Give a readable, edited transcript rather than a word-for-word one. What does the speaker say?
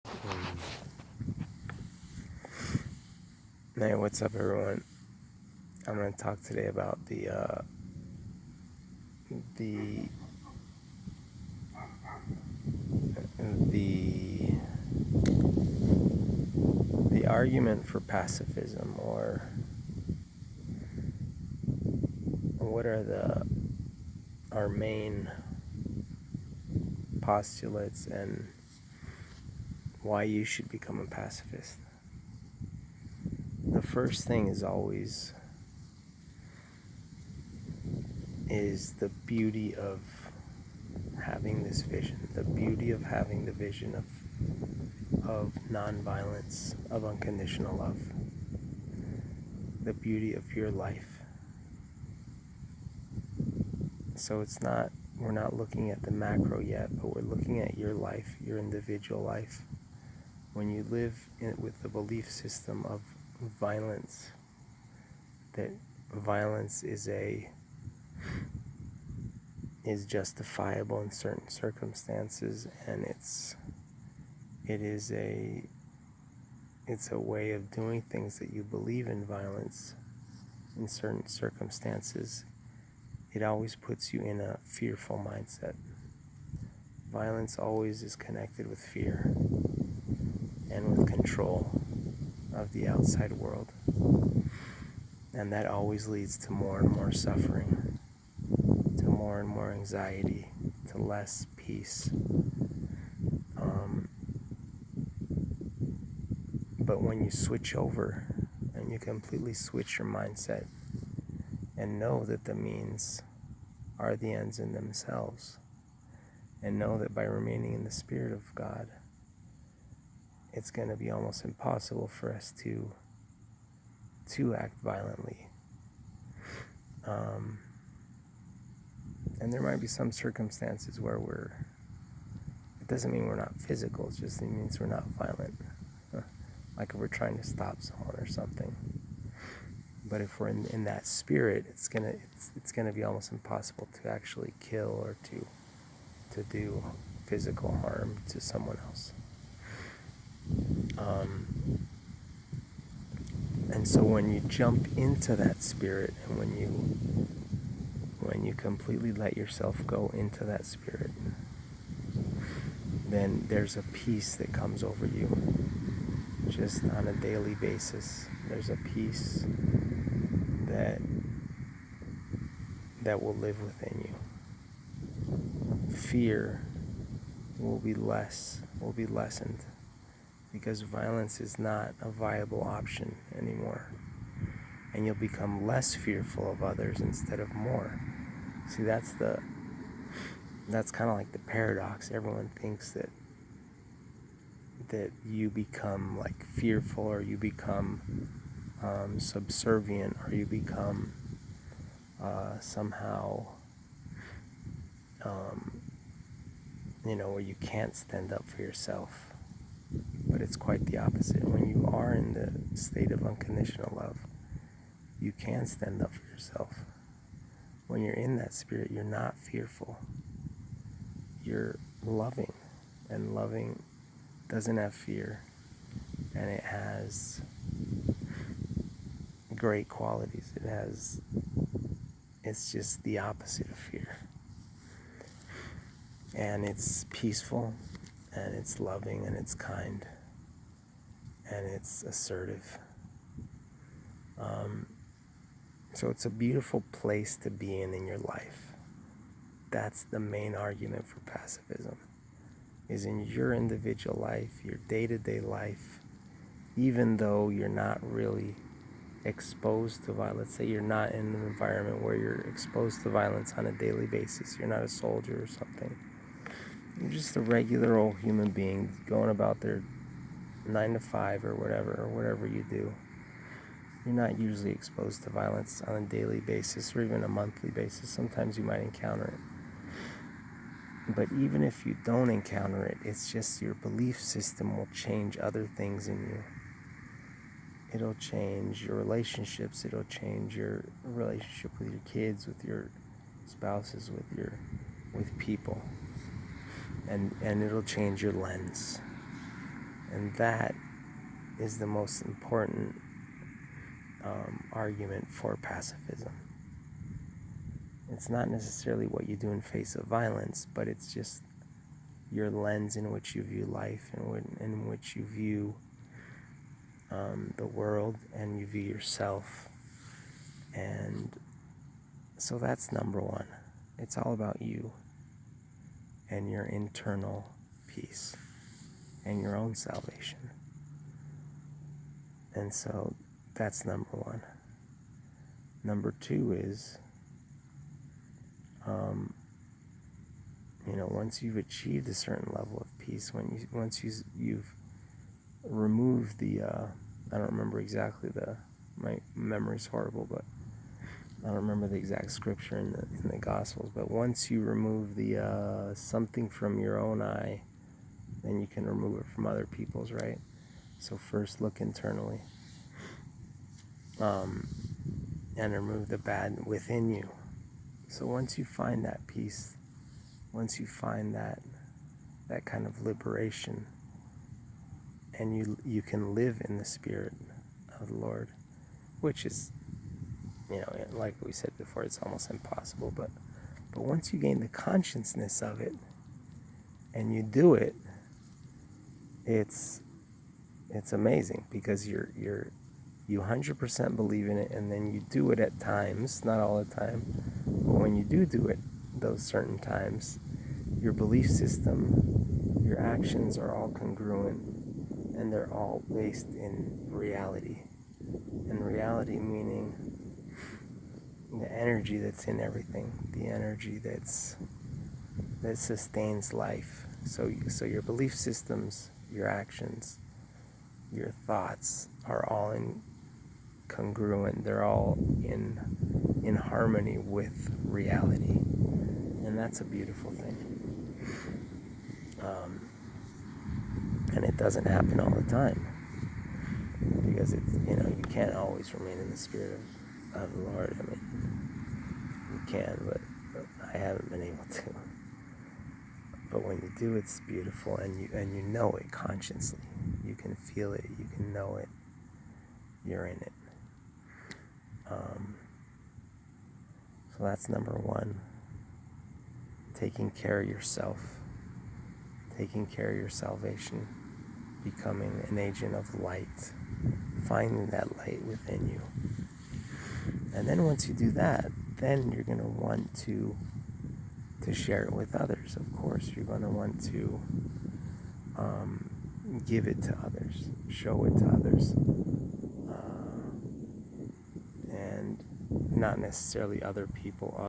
Hey, what's up, everyone? I'm going to talk today about the the the argument for pacifism, or what are our main postulates, and why you should become a pacifist. The first thing is the beauty of having this vision, the beauty of having the vision of nonviolence, of unconditional love, the beauty of your life. So we're not looking at the macro yet, but we're looking at your life, your individual life. When you live with the belief system of violence, that violence is justifiable in certain circumstances, and it's a way of doing things that you believe in violence in certain circumstances, it always puts you in a fearful mindset. Violence always is connected with fear and with control of the outside world. And that always leads to more and more suffering, to more and more anxiety, to less peace. But when you switch over and you completely switch your mindset and know that the means are the ends in themselves, and know that by remaining in the Spirit of God, it's going to be almost impossible for us to act violently. And there might be some circumstances where it doesn't mean we're not physical, it just means we're not violent. Like if we're trying to stop someone or something. But if we're in that spirit, it's gonna be almost impossible to actually kill or to do physical harm to someone else. And so when you jump into that spirit, and when you completely let yourself go into that spirit, then there's a peace that comes over you just on a daily basis. There's a peace that will live within you. Fear will be lessened, because violence is not a viable option anymore. And you'll become less fearful of others instead of more. See, that's kind of like the paradox. Everyone thinks that you become like fearful, or you become subservient, or you become somehow where you can't stand up for yourself. But it's quite the opposite. When you are in the state of unconditional love, you can stand up for yourself. When you're in that spirit, you're not fearful. You're loving, and loving doesn't have fear, and it has great qualities. It's just the opposite of fear. And it's peaceful, and it's loving, and it's kind, and it's assertive. So it's a beautiful place to be in your life. That's the main argument for pacifism, is in your individual life, your day-to-day life, even though you're not really exposed to violence. Let's say you're not in an environment where you're exposed to violence on a daily basis. You're not a soldier or something. You're just a regular old human being going about their 9 to 5 or whatever you do. You're not usually exposed to violence on a daily basis or even a monthly basis. Sometimes you might encounter it. But even if you don't encounter it, it's just your belief system will change other things in you. It'll change your relationships. It'll change your relationship with your kids, with your spouses, with people. And it'll change your lens. And that is the most important argument for pacifism. It's not necessarily what you do in face of violence, but it's just your lens in which you view life, and in which you view the world, and you view yourself. And so that's number one. It's all about you and your internal peace and your own salvation. And so that's number one. Number two is, once you've achieved a certain level of peace, once you've removed the, I don't remember exactly my memory's horrible, but I don't remember the exact scripture in the Gospels, but once you remove the something from your own eye, then you can remove it from other people's, right? So first look internally, and remove the bad within you. So once you find that peace, once you find that kind of liberation, and you can live in the Spirit of the Lord, which is, like we said before, it's almost impossible, but once you gain the consciousness of it and you do it, it's amazing, because you 100% believe in it, and then you do it at times, not all the time, but when you do it those certain times, your belief system, your actions are all congruent, and they're all based in reality. And reality meaning the energy that's in everything, the energy that sustains life. So your belief systems, your actions, your thoughts are all congruent. They're all in harmony with reality, and that's a beautiful thing. And it doesn't happen all the time, because it's, you can't always remain in the Spirit of the Lord. I mean, you can, but I haven't been able to. But when you do, it's beautiful, and you know it consciously. You can feel it. You can know it. You're in it. So that's number one. Taking care of yourself. Taking care of your salvation. Becoming an agent of light. Finding that light within you. And then once you do that, then you're going to want to share it with others. Of course, you're going to want to give it to others, show it to others, and not necessarily other people.